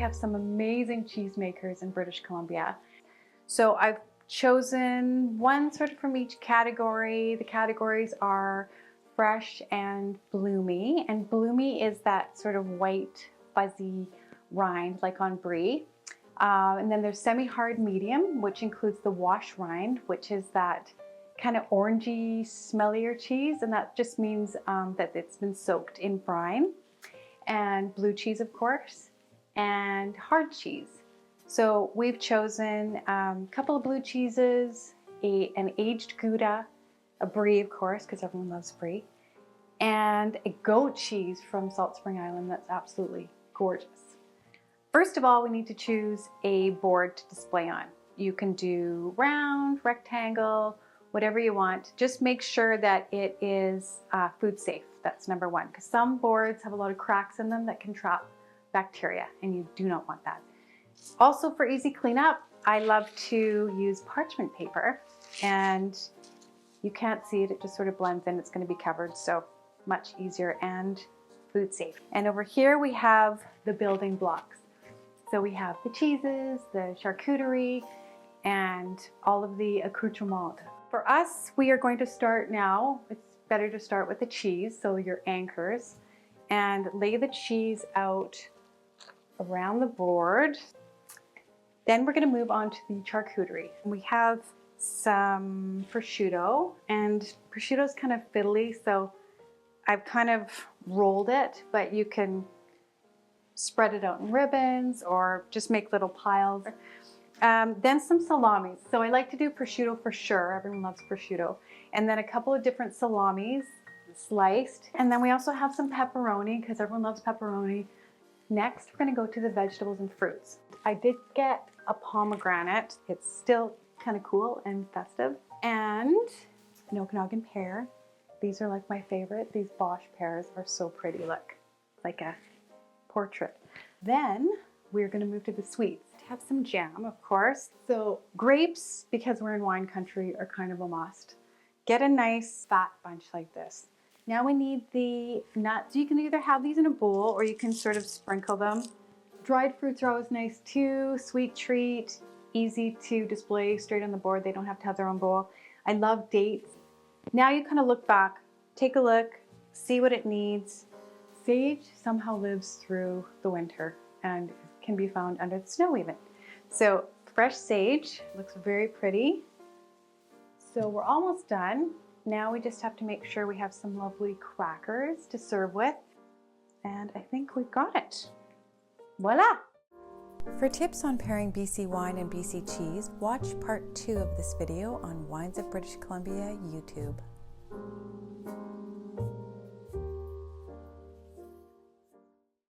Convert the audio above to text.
have some amazing cheesemakers in British Columbia. So I've chosen one sort of from each category. The categories are fresh and bloomy. And bloomy is that sort of white, fuzzy rind like on brie. And then there's semi-hard medium, which includes the wash rind, which is that kind of orangey, smellier cheese. And that just means that it's been soaked in brine. And blue cheese, of course, and hard cheese. So we've chosen a couple of blue cheeses, an aged Gouda, a brie, of course, because everyone loves brie, and a goat cheese from Salt Spring Island that's absolutely gorgeous. First of all, we need to choose a board to display on. You can do round, rectangle, whatever you want. Just make sure that it is food safe. That's number one, because some boards have a lot of cracks in them that can trap bacteria, and you do not want that. Also, for easy cleanup, I love to use parchment paper, and you can't see it, it just sort of blends in. It's going to be covered, so much easier and food safe. And over here we have the building blocks. So we have the cheeses, the charcuterie, and all of the accoutrements. For us, we are going to start now. It's better to start with the cheese, so your anchors, and lay the cheese out around the board. Then we're going to move on to the charcuterie. We have some prosciutto, and prosciutto is kind of fiddly, so I've kind of rolled it, but you can spread it out in ribbons or just make little piles. Then some salamis. So I like to do prosciutto for sure. Everyone loves prosciutto. And then a couple of different salamis sliced. And then we also have some pepperoni because everyone loves pepperoni. Next, we're going to go to the vegetables and fruits. I did get a pomegranate. It's still kind of cool and festive. And an Okanagan pear. These are like my favorite. These Bosch pears are so pretty. Look, like a portrait. Then we're going to move to the sweets. Have some jam, of course. So grapes, because we're in wine country, are kind of a must. Get a nice fat bunch like this. Now we need the nuts. You can either have these in a bowl or you can sort of sprinkle them. Dried fruits are always nice too. Sweet treat, easy to display straight on the board. They don't have to have their own bowl. I love dates. Now you kind of look back, take a look, see what it needs. Sage somehow lives through the winter and can be found under the snow even. So fresh sage looks very pretty. So we're almost done. Now we just have to make sure we have some lovely crackers to serve with. And I think we've got it. Voila! For tips on pairing BC wine and BC cheese, watch part 2 of this video on Wines of British Columbia YouTube.